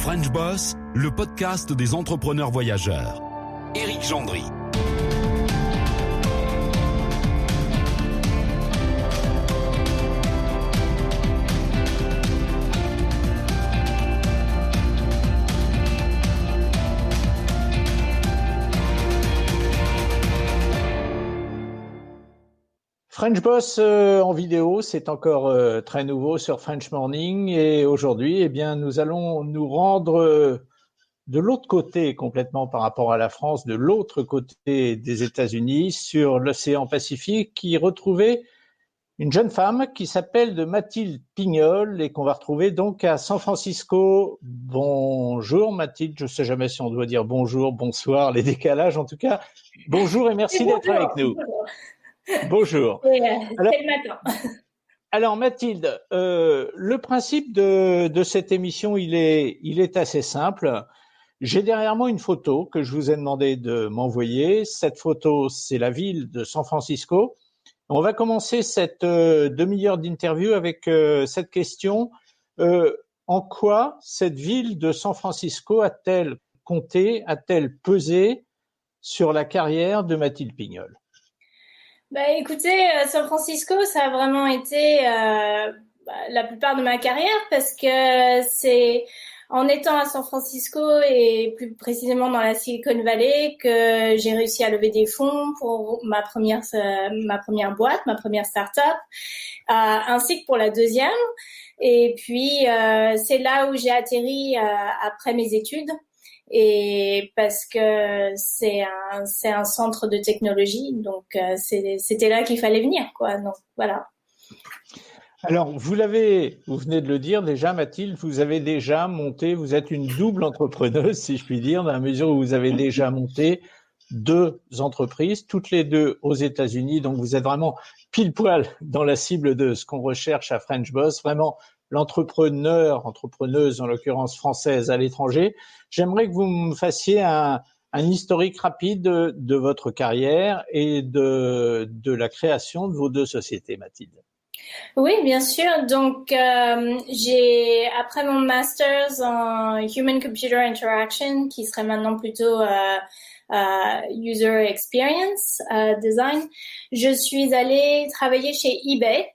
French Boss, le podcast des entrepreneurs voyageurs. Éric Gendry. French Boss en vidéo, c'est encore très nouveau sur French Morning et aujourd'hui, nous allons nous rendre de l'autre côté complètement par rapport à la France, de l'autre côté des États-Unis, sur l'océan Pacifique, y retrouver une jeune femme qui s'appelle Mathilde Pignol et qu'on va retrouver donc à San Francisco. Bonjour Mathilde, je ne sais jamais si on doit dire bonjour, bonsoir, les décalages en tout cas. Bonjour et merci d'être avec nous. Bonjour. C'est le matin. Alors Mathilde, le principe de cette émission, il est assez simple. J'ai derrière moi une photo que je vous ai demandé de m'envoyer. Cette photo, c'est la ville de San Francisco. On va commencer cette demi-heure d'interview avec cette question. En quoi cette ville de San Francisco a-t-elle compté, a-t-elle pesé sur la carrière de Mathilde Pignol ? Écoutez, San Francisco, ça a vraiment été la plupart de ma carrière parce que c'est en étant à San Francisco et plus précisément dans la Silicon Valley que j'ai réussi à lever des fonds pour ma première boîte, ma première start-up, ainsi que pour la deuxième. Et puis, c'est là où j'ai atterri après mes études. Et parce que c'est un centre de technologie, donc c'était là qu'il fallait venir, quoi. Donc voilà. Alors vous venez de le dire déjà, Mathilde, vous avez déjà monté, vous êtes une double entrepreneuse, si je puis dire, dans la mesure où vous avez déjà monté 2 entreprises, toutes les 2 aux États-Unis. Donc vous êtes vraiment pile poil dans la cible de ce qu'on recherche à French Boss, vraiment entrepreneuse en l'occurrence française à l'étranger. J'aimerais que vous me fassiez un historique rapide de votre carrière et de la création de vos 2 sociétés, Mathilde. Oui, bien sûr. Donc, après mon master's en Human Computer Interaction, qui serait maintenant plutôt User Experience Design, je suis allée travailler chez eBay,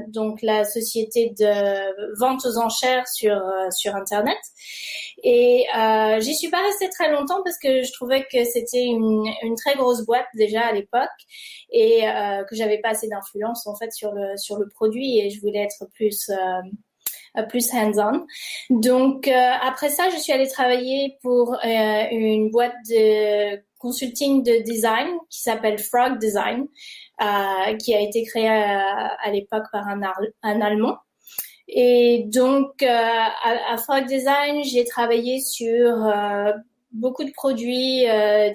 donc la société de vente aux enchères sur Internet. Et j'y suis pas restée très longtemps parce que je trouvais que c'était une très grosse boîte déjà à l'époque et que j'avais pas assez d'influence en fait sur le produit et je voulais être plus hands-on. Donc après ça, je suis allée travailler pour une boîte de consulting de design qui s'appelle Frog Design, qui a été créée à l'époque par un Allemand. Et donc, à Frog Design, j'ai travaillé sur beaucoup de produits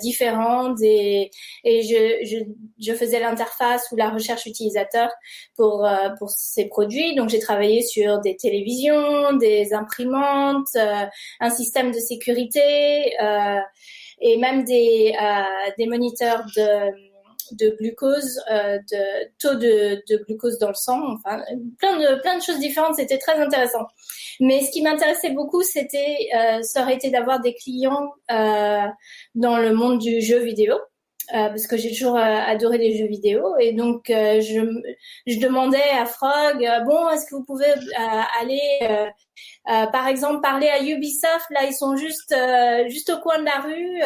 différents et je faisais l'interface ou la recherche utilisateur pour ces produits. Donc, j'ai travaillé sur des télévisions, des imprimantes, un système de sécurité et même des moniteurs de glucose, de taux de glucose dans le sang, enfin plein de choses différentes. C'était très intéressant. Mais ce qui m'intéressait beaucoup, ça aurait été d'avoir des clients dans le monde du jeu vidéo. Parce que j'ai toujours adoré les jeux vidéo et donc je demandais à Frog est-ce que vous pouvez aller par exemple parler à Ubisoft, là ils sont juste au coin de la rue,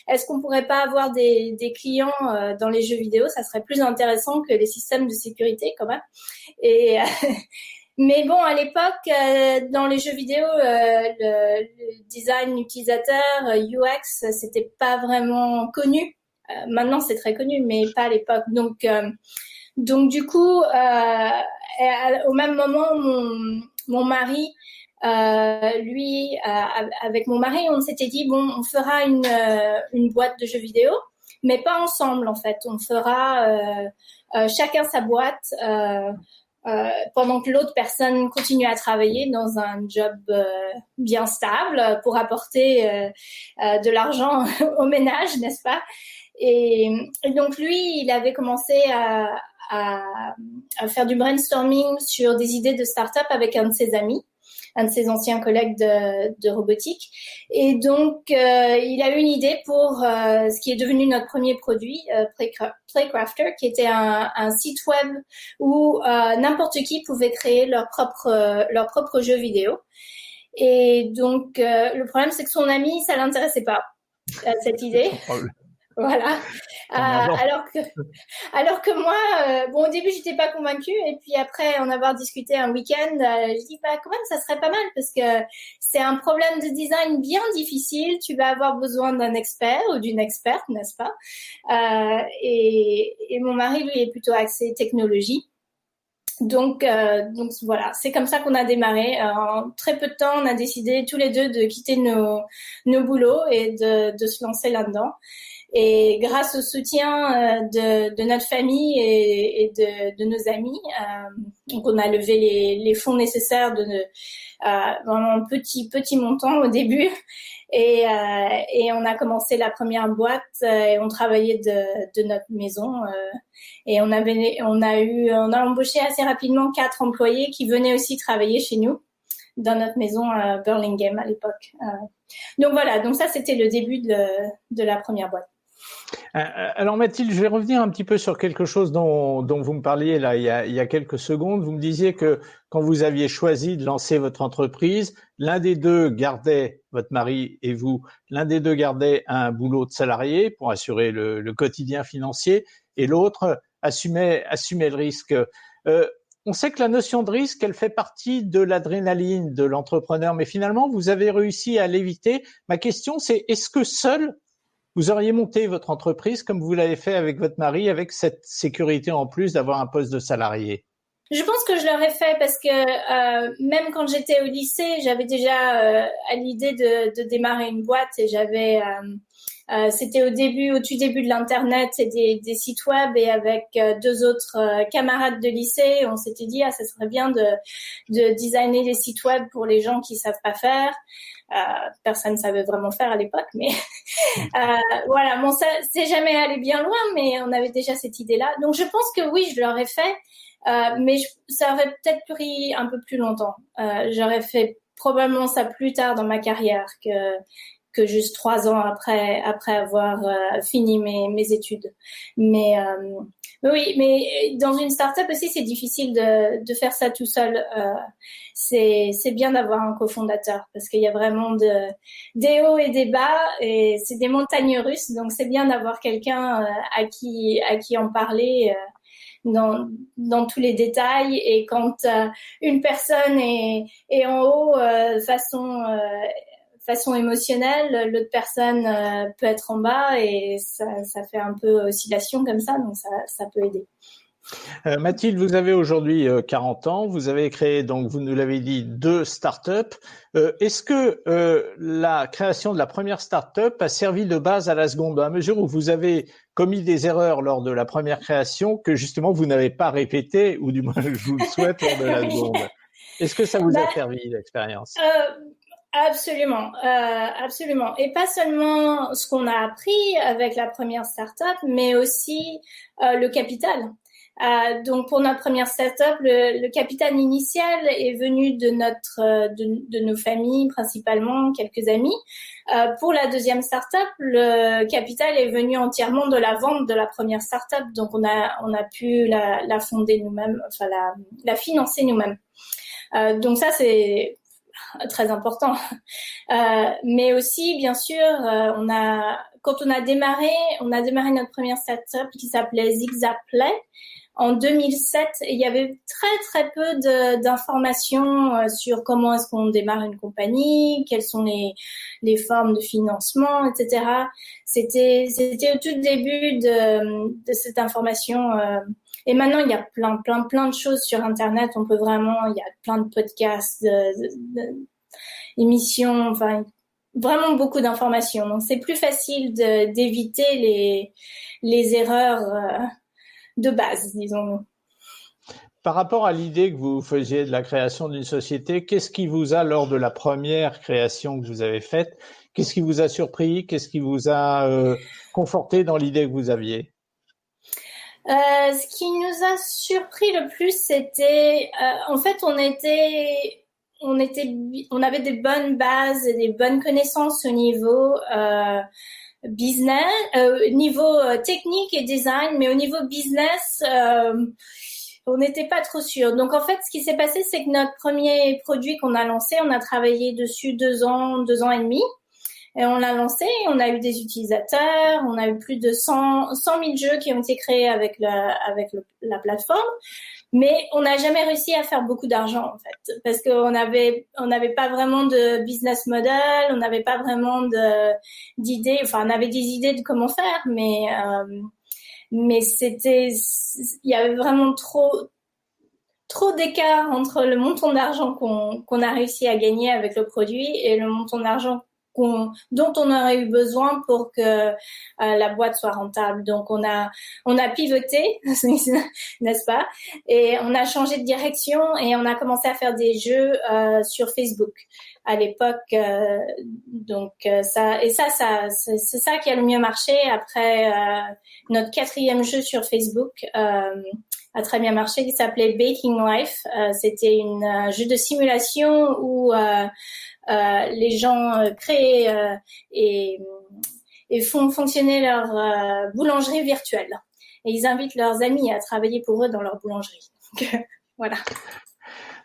est-ce qu'on pourrait pas avoir des clients dans les jeux vidéo, ça serait plus intéressant que les systèmes de sécurité quand même. Et mais bon, à l'époque, dans les jeux vidéo, le design utilisateur, UX, c'était pas vraiment connu. Maintenant, c'est très connu, mais pas à l'époque. Donc du coup, au même moment, mon mari, lui, avec mon mari, on s'était dit on fera une boîte de jeux vidéo, mais pas ensemble en fait. On fera chacun sa boîte. Pendant que l'autre personne continue à travailler dans un job bien stable pour apporter de l'argent au ménage, n'est-ce pas? Et donc lui, il avait commencé à faire du brainstorming sur des idées de start-up avec un de ses amis. un de ses anciens collègues de robotique. Et donc, il a eu une idée pour ce qui est devenu notre premier produit, Playcrafter, qui était un site web où n'importe qui pouvait créer leur propre jeu vidéo. Et donc, le problème, c'est que son ami, ça l'intéressait pas, cette idée. Voilà. Alors que moi, au début, j'étais pas convaincue. Et puis après, en avoir discuté un week-end, je dis, quand même, ça serait pas mal parce que c'est un problème de design bien difficile. Tu vas avoir besoin d'un expert ou d'une experte, n'est-ce pas? Et mon mari, lui, est plutôt axé technologie. Donc voilà, c'est comme ça qu'on a démarré. En très peu de temps, on a décidé tous les deux de quitter nos boulots et de se lancer là-dedans. Et grâce au soutien de notre famille et de nos amis, donc on a levé les fonds nécessaires vraiment petit montant au début. Et on a commencé la première boîte et on travaillait de notre maison et on a embauché assez rapidement 4 employés qui venaient aussi travailler chez nous dans notre maison à Burlingame à l'époque. Donc voilà, donc ça c'était le début de la première boîte. Alors Mathilde, je vais revenir un petit peu sur quelque chose dont vous me parliez là il y a quelques secondes. Vous me disiez que quand vous aviez choisi de lancer votre entreprise, l'un des deux gardait, votre mari et vous, l'un des deux gardait un boulot de salarié pour assurer le quotidien financier et l'autre assumait le risque. On sait que la notion de risque, elle fait partie de l'adrénaline de l'entrepreneur, mais finalement, vous avez réussi à l'éviter. Ma question, c'est est-ce que seul vous auriez monté votre entreprise comme vous l'avez fait avec votre mari, avec cette sécurité en plus d'avoir un poste de salarié? Je pense que je l'aurais fait parce que même quand j'étais au lycée, j'avais déjà à l'idée de démarrer une boîte et j'avais c'était au tout début de l'internet et des sites web et avec 2 autres camarades de lycée, on s'était dit ça serait bien de designer des sites web pour les gens qui savent pas faire. Personne ne savait vraiment faire à l'époque, mais voilà, bon, ça c'est jamais allé bien loin, mais on avait déjà cette idée-là. Donc je pense que oui, je l'aurais fait, mais ça aurait peut-être pris un peu plus longtemps. J'aurais fait probablement ça plus tard dans ma carrière que juste 3 ans après avoir fini mes études. Mais oui, mais dans une start-up aussi, c'est difficile de faire ça tout seul. C'est bien d'avoir un cofondateur parce qu'il y a vraiment des hauts et des bas et c'est des montagnes russes. Donc c'est bien d'avoir quelqu'un à qui en parler dans tous les détails. Et quand une personne est en haut façon émotionnelle, l'autre personne peut être en bas et ça fait un peu oscillation comme ça, donc ça peut aider. Mathilde, vous avez aujourd'hui 40 ans, vous avez créé, donc vous nous l'avez dit, 2 startups. Est-ce que la création de la première startup a servi de base à la seconde, à mesure où vous avez commis des erreurs lors de la première création que justement vous n'avez pas répétées, ou du moins je vous le souhaite lors de la seconde? Est-ce que ça vous a servi, l'expérience? Absolument, absolument. Et pas seulement ce qu'on a appris avec la première startup, mais aussi le capital. Donc pour notre première startup, le capital initial est venu de nos familles principalement, quelques amis. Pour la deuxième startup, le capital est venu entièrement de la vente de la première startup, donc on a pu la fonder nous-mêmes, enfin la financer nous-mêmes. Donc ça c'est très important. Mais aussi, bien sûr, quand on a démarré notre première startup qui s'appelait ZigZagPlay en 2007. Et il y avait très très peu d'informations sur comment est-ce qu'on démarre une compagnie, quelles sont les formes de financement, etc. C'était au tout début de cette information. Et maintenant, il y a plein de choses sur Internet. Il y a plein de podcasts, d'émissions, enfin, vraiment beaucoup d'informations. Donc, c'est plus facile d'éviter les erreurs de base, disons-nous. Par rapport à l'idée que vous faisiez de la création d'une société, qu'est-ce qui vous a, lors de la première création que vous avez faite, qu'est-ce qui vous a surpris, qu'est-ce qui vous a conforté dans l'idée que vous aviez? Ce qui nous a surpris le plus, c'était, en fait, on était on avait des bonnes bases et des bonnes connaissances au niveau business, niveau technique et design, mais au niveau business, on n'était pas trop sûr. Donc en fait, ce qui s'est passé, c'est que notre premier produit qu'on a lancé, on a travaillé dessus 2 ans et demi. Et on l'a lancé, on a eu des utilisateurs, on a eu plus de 100 000 jeux qui ont été créés avec la plateforme. Mais on n'a jamais réussi à faire beaucoup d'argent, en fait, parce qu'on n'avait pas vraiment de business model, on n'avait pas vraiment d'idées, enfin, on avait des idées de comment faire, mais il y avait vraiment trop d'écart entre le montant d'argent qu'on a réussi à gagner avec le produit et le montant d'argent dont on aurait eu besoin pour que la boîte soit rentable. Donc on a pivoté, n'est-ce pas? Et on a changé de direction et on a commencé à faire des jeux sur Facebook à l'époque. C'est ça qui a le mieux marché. Après notre 4e jeu sur Facebook a très bien marché, qui s'appelait Baking Life. C'était un jeu de simulation où les gens créent et font fonctionner leur boulangerie virtuelle. Et ils invitent leurs amis à travailler pour eux dans leur boulangerie. Donc, voilà.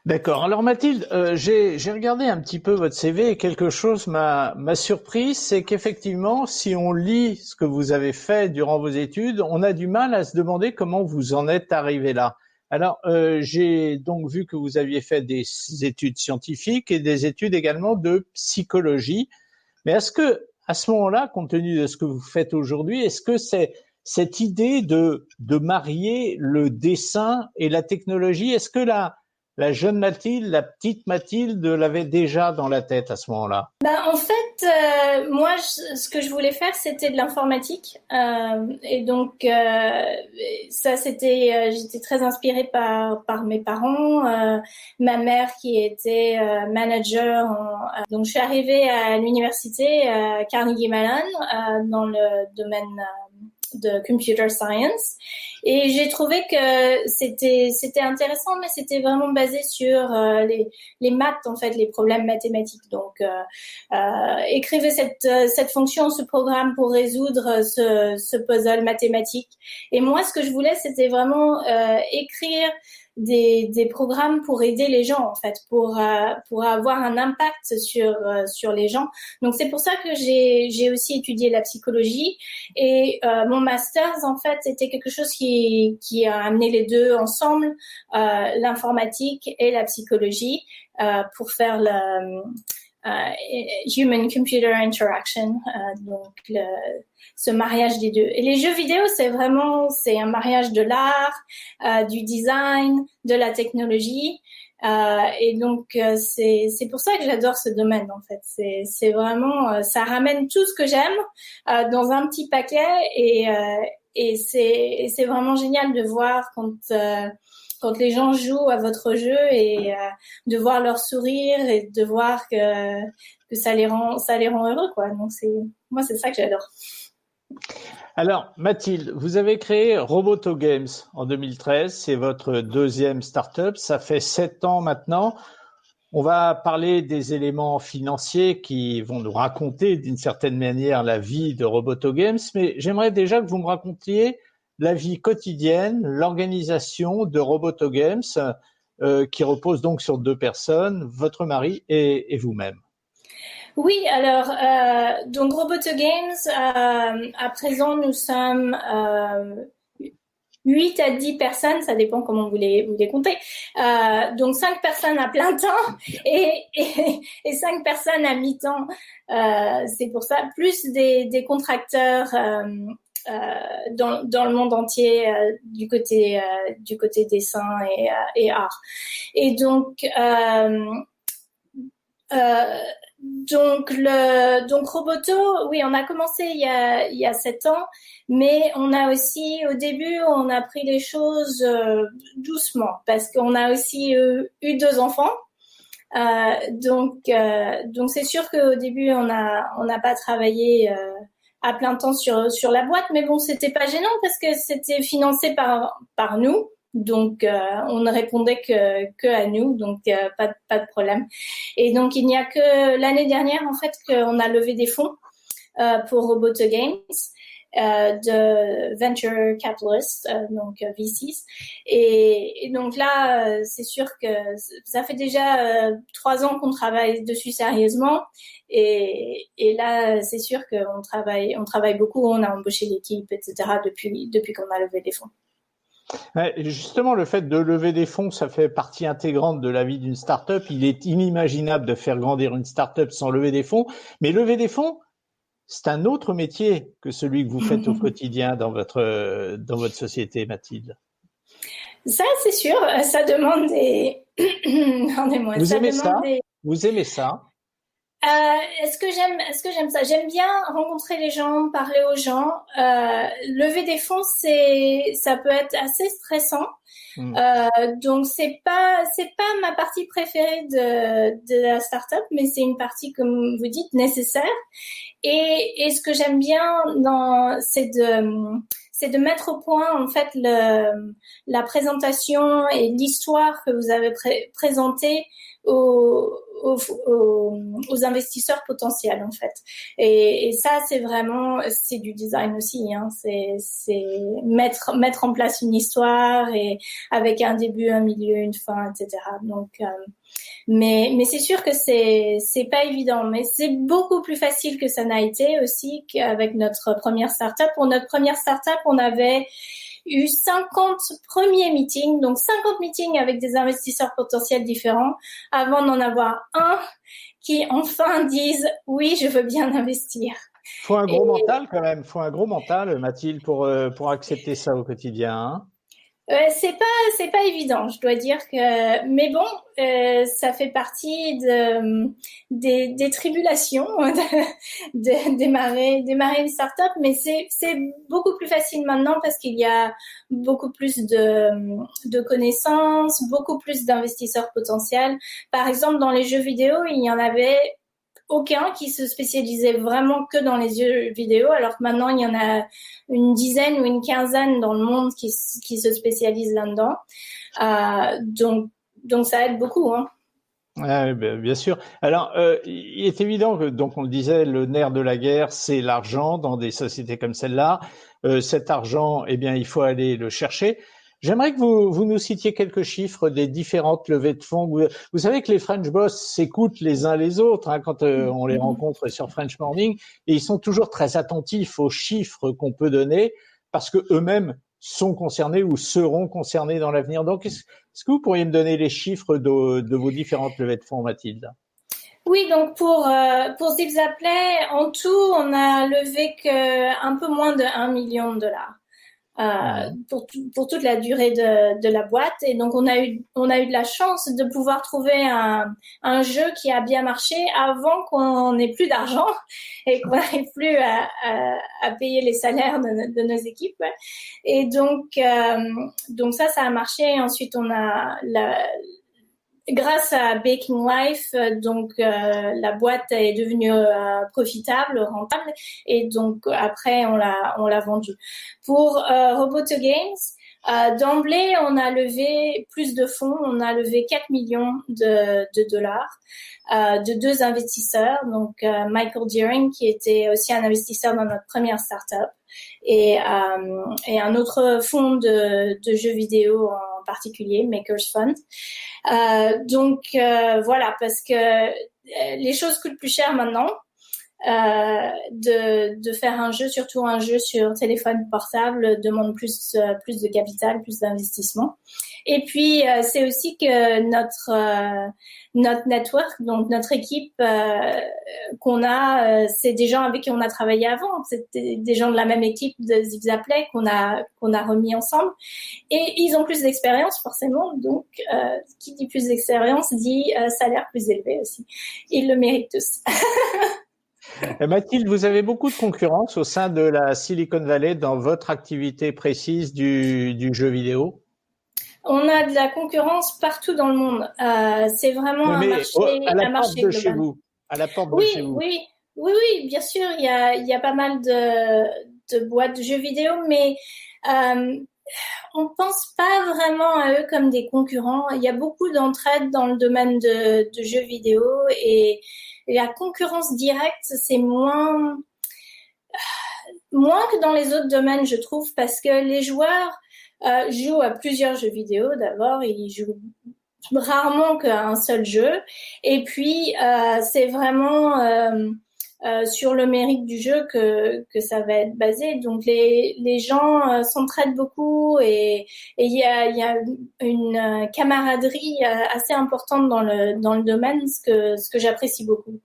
D'accord. Alors Mathilde, j'ai regardé un petit peu votre CV et quelque chose m'a surpris, c'est qu'effectivement, si on lit ce que vous avez fait durant vos études, on a du mal à se demander comment vous en êtes arrivé là. Alors, j'ai donc vu que vous aviez fait des études scientifiques et des études également de psychologie. Mais est-ce que, à ce moment-là, compte tenu de ce que vous faites aujourd'hui, est-ce que c'est cette idée de marier le dessin et la technologie, est-ce que la jeune Mathilde, la petite Mathilde l'avait déjà dans la tête à ce moment-là? En fait, moi, ce que je voulais faire, c'était de l'informatique. Et donc, ça, j'étais très inspirée par mes parents. Ma mère qui était manager. Donc, je suis arrivée à l'université Carnegie Mellon dans le domaine de computer science, et j'ai trouvé que c'était intéressant, mais c'était vraiment basé sur les maths, en fait, les problèmes mathématiques. Donc écrivez cette fonction, ce programme pour résoudre ce puzzle mathématique. Et moi, ce que je voulais, c'était vraiment écrire des programmes pour aider les gens, en fait, pour avoir un impact sur les gens. Donc c'est pour ça que j'ai aussi étudié la psychologie, et mon master, en fait, c'était quelque chose qui a amené les deux ensemble, l'informatique et la psychologie, pour faire le Human-Computer Interaction, donc ce mariage des deux. Et les jeux vidéo, c'est un mariage de l'art, du design, de la technologie, et donc c'est pour ça que j'adore ce domaine, en fait. C'est vraiment, ça ramène tout ce que j'aime dans un petit paquet, et c'est vraiment génial de voir quand les gens jouent à votre jeu, et de voir leur sourire et de voir que ça les rend heureux, quoi. Donc moi, c'est ça que j'adore. Alors Mathilde, vous avez créé Roboto Games en 2013, c'est votre 2e start-up, ça fait 7 ans maintenant. On va parler des éléments financiers qui vont nous raconter d'une certaine manière la vie de Roboto Games, mais j'aimerais déjà que vous me racontiez la vie quotidienne, l'organisation de Roboto Games, qui repose donc sur 2 personnes, votre mari et vous-même. Oui, alors, donc Roboto Games, à présent, nous sommes 8 à 10 personnes, ça dépend comment vous les comptez. Donc 5 personnes à plein temps et 5 personnes à mi-temps. C'est pour ça, plus des contracteurs dans le monde entier, du côté dessin et art. Et donc Roboto, oui, on a commencé il y a 7 ans, mais on a aussi, au début, on a pris les choses doucement, parce qu'on a aussi eu 2 enfants. Donc c'est sûr qu'au début, on n'a pas travaillé à plein temps sur la boîte, mais bon, c'était pas gênant parce que c'était financé par nous. Donc, on ne répondait que à nous, donc pas de problème. Et donc, il n'y a que l'année dernière, en fait, qu'on a levé des fonds pour Roboto Games. De venture capitalists, donc VCs. Et donc là, c'est sûr que ça fait déjà 3 ans qu'on travaille dessus sérieusement. Et là, c'est sûr qu'on travaille beaucoup. On a embauché l'équipe, etc. depuis qu'on a levé des fonds. Ouais, justement, le fait de lever des fonds, ça fait partie intégrante de la vie d'une start-up. Il est inimaginable de faire grandir une start-up sans lever des fonds. Mais lever des fonds, c'est un autre métier que celui que vous faites au quotidien dans votre société, Mathilde. Ça, c'est sûr. Ça demande des... Rendez-moi. Vous aimez ça? Vous aimez ça? Est-ce que j'aime ça? J'aime bien rencontrer les gens, parler aux gens. Lever des fonds, ça peut être assez stressant. Donc c'est pas ma partie préférée de la startup, mais c'est une partie, comme vous dites, nécessaire. Et ce que j'aime bien c'est de mettre au point en fait la présentation et l'histoire que vous avez présentée aux investisseurs potentiels en fait. Et ça c'est du design aussi, hein. C'est mettre en place une histoire et avec un début, un milieu, une fin, etc. Donc mais c'est sûr que c'est pas évident, mais c'est beaucoup plus facile que ça n'a été aussi qu'avec notre première startup. Pour notre première startup, on avait eu 50 premiers meetings, donc 50 meetings avec des investisseurs potentiels différents avant d'en avoir un qui enfin disent oui, je veux bien investir. Faut un gros mental quand même, faut un gros mental, Mathilde, pour accepter ça au quotidien, hein. C'est pas évident, je dois dire que, mais bon, ça fait partie des tribulations de démarrer une start-up, mais c'est beaucoup plus facile maintenant parce qu'il y a beaucoup plus de connaissances, beaucoup plus d'investisseurs potentiels. Par exemple, dans les jeux vidéo, il y en avait aucun qui se spécialisait vraiment que dans les jeux vidéo, alors que maintenant il y en a une dizaine ou une quinzaine dans le monde qui se spécialisent là-dedans. Donc ça aide beaucoup, hein. Bien sûr. Alors, il est évident que, donc on le disait, le nerf de la guerre, c'est l'argent dans des sociétés comme celle-là. Cet argent, eh bien, il faut aller le chercher. J'aimerais que vous nous citiez quelques chiffres des différentes levées de fonds. Vous savez que les French Boss s'écoutent les uns les autres, hein, quand on les rencontre sur French Morning, et ils sont toujours très attentifs aux chiffres qu'on peut donner parce que eux-mêmes sont concernés ou seront concernés dans l'avenir. Donc, est-ce que vous pourriez me donner les chiffres de vos différentes levées de fonds, Mathilde? Oui, donc pour Zipzaplay, en tout, on a levé un peu moins de $1 million. Pour toute la durée de la boîte, et donc on a eu de la chance de pouvoir trouver un jeu qui a bien marché avant qu'on n'ait plus d'argent et qu'on n'arrive plus à payer les salaires de nos équipes, et donc ça a marché. Ensuite on a grâce à Baking Life, donc la boîte est devenue profitable, rentable, et donc après on l'a vendue. Pour Roboto Games, d'emblée on a levé plus de fonds, on a levé 4 millions de dollars de 2 investisseurs, donc Michael Deering qui était aussi un investisseur dans notre première startup, et un autre fonds de jeux vidéo en particulier, Makers Fund. Donc voilà, parce que les choses coûtent plus cher maintenant. De faire un jeu, surtout un jeu sur téléphone portable, demande plus de capital, plus d'investissement. Et puis c'est aussi que notre network, donc notre équipe qu'on a, c'est des gens avec qui on a travaillé avant, c'était des gens de la même équipe de Zipzaplay qu'on a remis ensemble, et ils ont plus d'expérience forcément, donc qui dit plus d'expérience dit salaire plus élevé aussi. Ils le méritent tous. Mathilde, vous avez beaucoup de concurrence au sein de la Silicon Valley dans votre activité précise du jeu vidéo? On a de la concurrence partout dans le monde. C'est vraiment un marché global. Chez vous, à la porte de chez vous. Oui, bien sûr. Il y a pas mal de boîtes de jeux vidéo, mais on pense pas vraiment à eux comme des concurrents. Il y a beaucoup d'entraide dans le domaine de jeux vidéo et la concurrence directe, c'est moins que dans les autres domaines, je trouve, parce que les joueurs jouent à plusieurs jeux vidéo. D'abord, ils jouent rarement qu'à un seul jeu. Et puis, c'est vraiment sur le mérite du jeu que ça va être basé. Donc, les gens s'entraident beaucoup et il y a une camaraderie assez importante dans le domaine, ce que j'apprécie beaucoup.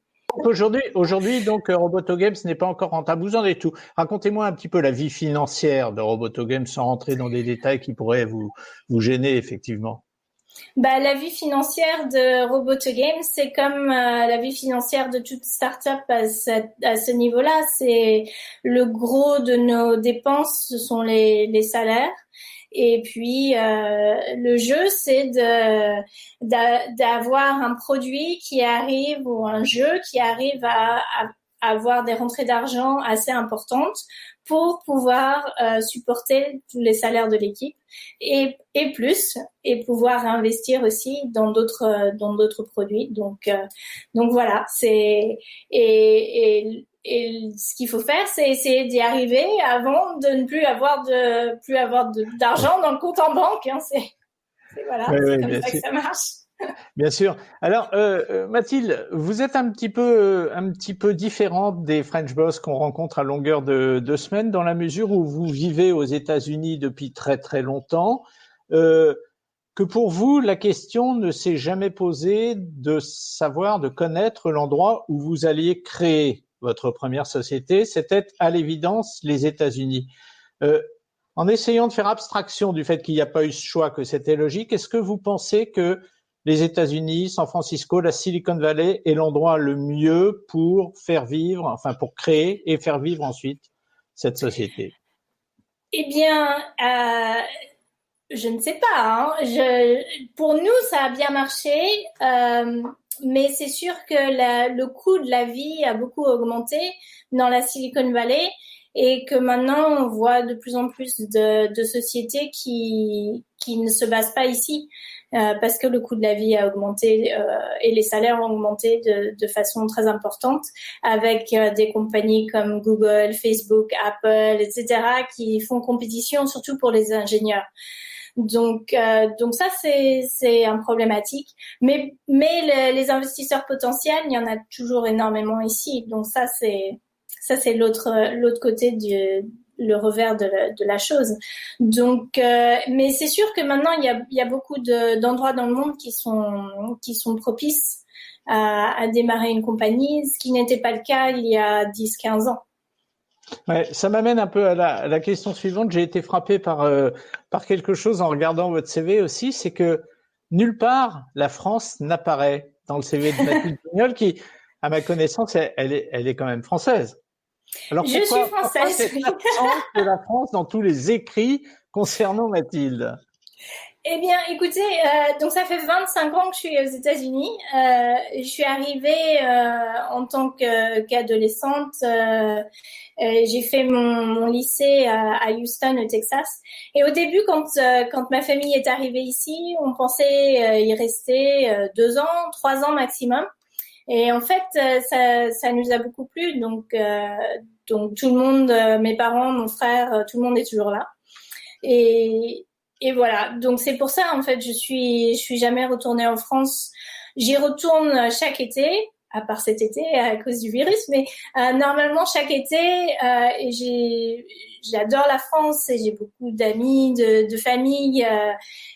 Aujourd'hui, donc, Roboto Games n'est pas encore rentable. Vous en êtes tout. Racontez-moi un petit peu la vie financière de Roboto Games sans rentrer dans des détails qui pourraient vous gêner, effectivement. La vie financière de Roboto Games, c'est comme la vie financière de toute start-up à ce niveau-là. C'est le gros de nos dépenses, ce sont les salaires. Et puis le jeu, c'est d'avoir un produit qui arrive ou un jeu qui arrive à avoir des rentrées d'argent assez importantes pour pouvoir supporter tous les salaires de l'équipe et plus, et pouvoir investir aussi dans d'autres produits. Donc voilà, c'est et ce qu'il faut faire, c'est essayer d'y arriver avant de ne plus avoir d'argent dans le compte en banque. Hein. C'est voilà, oui, c'est comme ça que ça marche. Bien sûr. Alors, Mathilde, vous êtes un petit peu différente des French Boss qu'on rencontre à longueur de semaines, dans la mesure où vous vivez aux États-Unis depuis très très longtemps. Que pour vous, la question ne s'est jamais posée de savoir, de connaître l'endroit où vous alliez créer votre première société. C'était à l'évidence les États-Unis. En essayant de faire abstraction du fait qu'il n'y a pas eu ce choix, que c'était logique, est-ce que vous pensez que les États-Unis, San Francisco, la Silicon Valley est l'endroit le mieux pour faire vivre, enfin pour créer et faire vivre ensuite cette société? Eh bien, je ne sais pas. Hein. Pour nous, ça a bien marché, mais c'est sûr que le coût de la vie a beaucoup augmenté dans la Silicon Valley et que maintenant, on voit de plus en plus de sociétés qui ne se basent pas ici. Parce que le coût de la vie a augmenté et les salaires ont augmenté de façon très importante avec des compagnies comme Google, Facebook, Apple, etc. qui font compétition surtout pour les ingénieurs. Donc ça c'est un problématique. Mais les investisseurs potentiels, il y en a toujours énormément ici. Donc ça c'est l'autre côté le revers de la chose. Donc, mais c'est sûr que maintenant il y a beaucoup d'endroits dans le monde qui sont propices à démarrer une compagnie, ce qui n'était pas le cas il y a 10-15 ans. Ouais, ça m'amène un peu à la question suivante. J'ai été frappé par quelque chose en regardant votre CV aussi, c'est que nulle part la France n'apparaît dans le CV de Mathilde Pignol, qui, à ma connaissance, elle est quand même française. Alors je suis française. Pourquoi cette absence de la France dans tous les écrits concernant Mathilde? Eh bien, écoutez, donc ça fait 25 ans que je suis aux États-Unis. Je suis arrivée en tant qu'adolescente. J'ai fait mon lycée à Houston, au Texas. Et au début, quand ma famille est arrivée ici, on pensait y rester 2 ans, 3 ans maximum. Et en fait, ça nous a beaucoup plu. Donc tout le monde, mes parents, mon frère, tout le monde est toujours là. Et voilà. Donc c'est pour ça, en fait, je suis jamais retournée en France. J'y retourne chaque été, à part cet été à cause du virus, mais normalement chaque été. Et j'adore la France et j'ai beaucoup d'amis, de famille.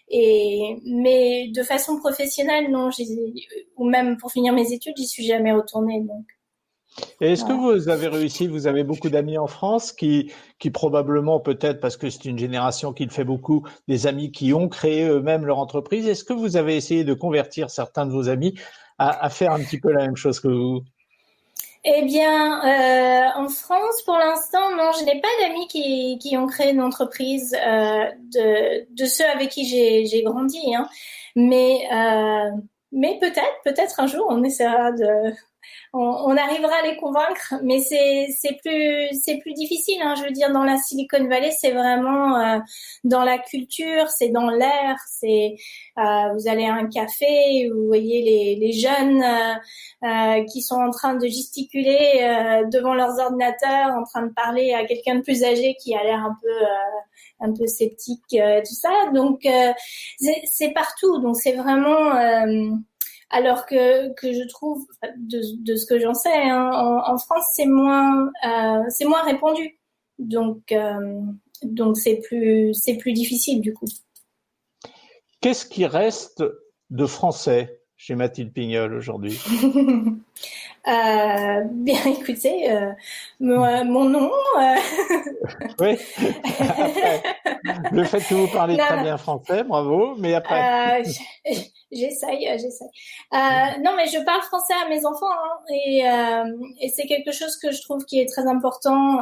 Mais de façon professionnelle, non, ou même pour finir mes études, j'y suis jamais retournée. Donc. Et est-ce que vous avez réussi, vous avez beaucoup d'amis en France qui probablement, peut-être parce que c'est une génération qui le fait beaucoup, des amis qui ont créé eux-mêmes leur entreprise. Est-ce que vous avez essayé de convertir certains de vos amis à faire un petit peu la même chose que vous? Eh bien, en France, pour l'instant, non, je n'ai pas d'amis qui ont créé une entreprise de ceux avec qui j'ai grandi, hein. Mais peut-être un jour, on essaiera on arrivera à les convaincre, mais c'est plus difficile, hein. Je veux dire, dans la Silicon Valley, c'est vraiment dans la culture, c'est dans l'air, c'est vous allez à un café, vous voyez les jeunes qui sont en train de gesticuler devant leurs ordinateurs, en train de parler à quelqu'un de plus âgé qui a l'air un peu sceptique, tout ça. Donc c'est partout. Donc c'est vraiment alors que je trouve de ce que j'en sais, hein, en France c'est moins répandu. Donc c'est plus difficile du coup. Qu'est-ce qui reste de français chez Mathilde Pignol aujourd'hui? Bien écoutez, mon nom. Oui. Après, le fait que vous parlez très bien français, bravo. Mais après. J'essaye. Non, mais je parle français à mes enfants, hein, et c'est quelque chose que je trouve qui est très important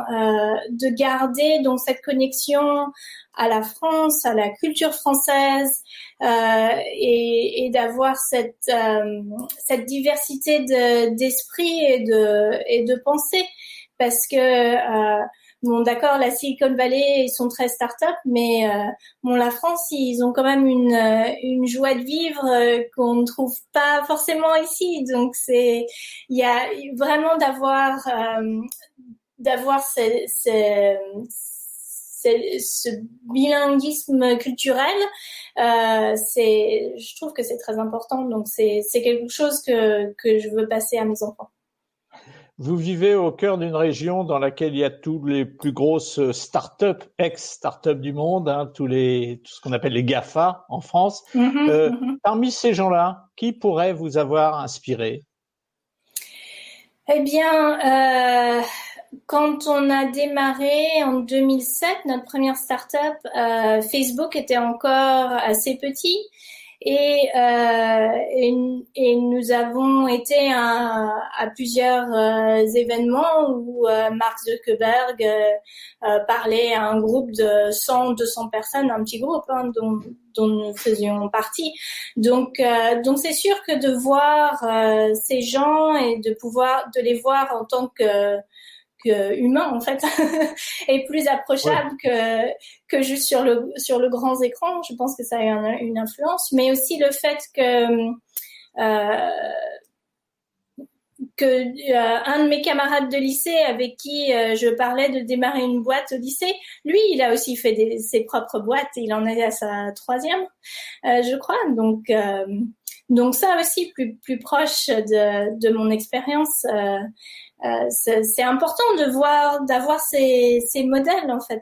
de garder, donc cette connexion à la France, à la culture française, et d'avoir cette diversité d'esprit et de pensée, parce que bon, d'accord, la Silicon Valley, ils sont très start-up, mais bon, la France, ils ont quand même une joie de vivre qu'on ne trouve pas forcément ici. Donc il y a vraiment d'avoir ce bilinguisme culturel. Je trouve que c'est très important. Donc c'est quelque chose que je veux passer à mes enfants. Vous vivez au cœur d'une région dans laquelle il y a tous les plus grosses start-up, ex-start-up du monde, hein, tout ce qu'on appelle les GAFA en France. Parmi ces gens-là, qui pourrait vous avoir inspiré? Eh bien, quand on a démarré en 2007, notre première start-up, Facebook était encore assez petit. Et nous avons été à plusieurs événements où Mark Zuckerberg parlait à un groupe de 100-200 personnes, un petit groupe, hein, dont nous faisions partie. Donc c'est sûr que de voir ces gens et de les voir en tant que humain en fait est plus approchable que juste sur le grand écran. Je pense que ça a une influence, mais aussi le fait que un de mes camarades de lycée avec qui je parlais de démarrer une boîte au lycée, lui il a aussi fait ses propres boîtes et il en est à sa 3e, je crois. Donc ça aussi plus proche de mon expérience. C'est important d'avoir ces modèles en fait,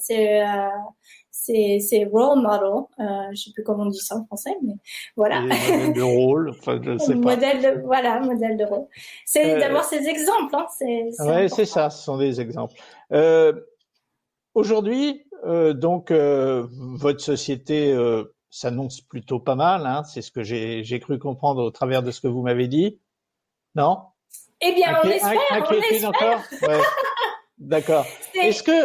ces role models, je sais plus comment on dit ça en français, mais voilà. Modèle de rôle, enfin je sais pas. Modèle de rôle. C'est d'avoir ces exemples, hein, ouais, c'est ça, ce sont des exemples. Aujourd'hui, donc votre société s'annonce plutôt pas mal, hein, c'est ce que j'ai cru comprendre au travers de ce que vous m'avez dit, non? Eh bien, on espère. Encore ouais. D'accord. C'est stressant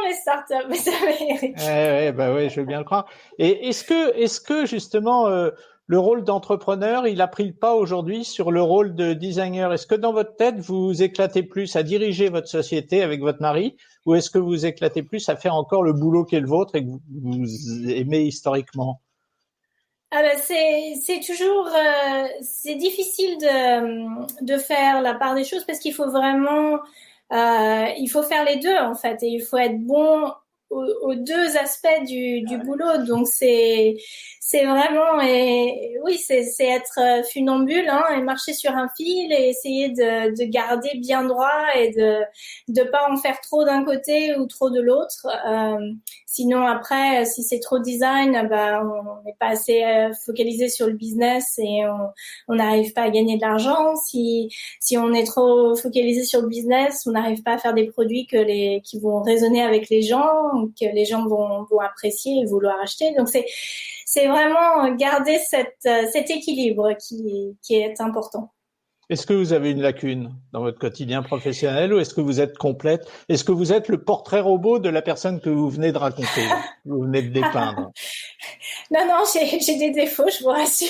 les startups, vous savez. Ouais, je veux bien le croire. Et est-ce que justement le rôle d'entrepreneur, il a pris le pas aujourd'hui sur le rôle de designer? Est-ce que dans votre tête vous vous éclatez plus à diriger votre société avec votre mari, ou est-ce que vous vous éclatez plus à faire encore le boulot qui est le vôtre et que vous aimez historiquement? Ah ben c'est toujours c'est difficile de faire la part des choses parce qu'il faut vraiment il faut faire les deux en fait, et il faut être bon aux deux aspects du boulot. Donc c'est vraiment, et oui, c'est être funambule, hein, et marcher sur un fil et essayer de garder bien droit et de pas en faire trop d'un côté ou trop de l'autre. Sinon après, si c'est trop design, on n'est pas assez focalisé sur le business et on n'arrive pas à gagner de l'argent. Si on est trop focalisé sur le business, on n'arrive pas à faire des produits qui vont résonner avec les gens, que les gens vont apprécier et vouloir acheter. Donc c'est vraiment garder cet équilibre qui est important. Est-ce que vous avez une lacune dans votre quotidien professionnel, ou est-ce que vous êtes complète? Est-ce que vous êtes le portrait robot de la personne que vous venez de raconter, que vous venez de dépeindre? Non, j'ai des défauts, je vous rassure.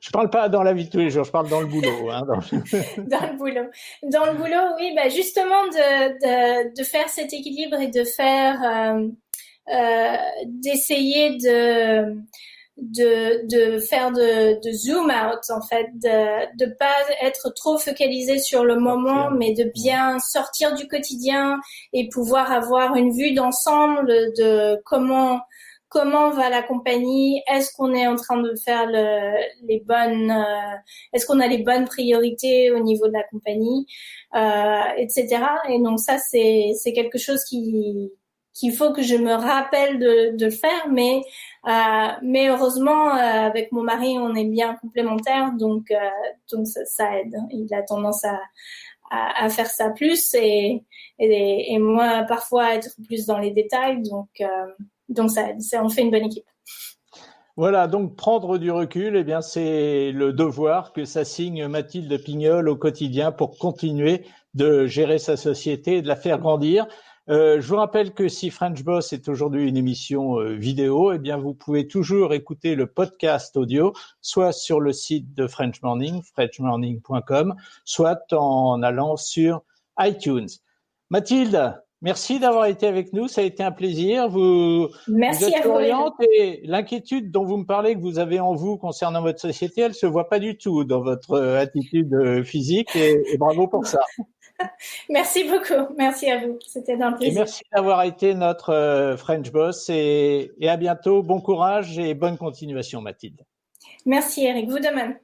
Je parle pas dans la vie de tous les jours, je parle dans le boulot. Hein, dans le boulot. Dans le boulot, oui, bah justement de faire cet équilibre et de faire d'essayer de faire de zoom out en fait, de pas être trop focalisé sur le moment, mais de bien sortir du quotidien et pouvoir avoir une vue d'ensemble de comment va la compagnie, est-ce qu'on est en train de faire les bonnes, est-ce qu'on a les bonnes priorités au niveau de la compagnie, etc. Et donc ça c'est quelque chose qu'il faut que je me rappelle de faire, mais heureusement avec mon mari on est bien complémentaires, donc ça aide. Il a tendance à faire ça plus et moi parfois être plus dans les détails, donc ça aide. On fait une bonne équipe. Voilà, donc prendre du recul, eh bien c'est le devoir que s'assigne Mathilde Pignol au quotidien pour continuer de gérer sa société et de la faire grandir. Je vous rappelle que si French Boss est aujourd'hui une émission vidéo, eh bien vous pouvez toujours écouter le podcast audio, soit sur le site de French Morning, frenchmorning.com, soit en allant sur iTunes. Mathilde, merci d'avoir été avec nous, ça a été un plaisir. Merci vous êtes à vous. souriante et l'inquiétude dont vous me parlez que vous avez en vous concernant votre société, elle se voit pas du tout dans votre attitude physique et bravo pour ça. Merci beaucoup. Merci à vous. C'était un plaisir. Et merci d'avoir été notre French Boss et à bientôt. Bon courage et bonne continuation, Mathilde. Merci Eric, vous de même.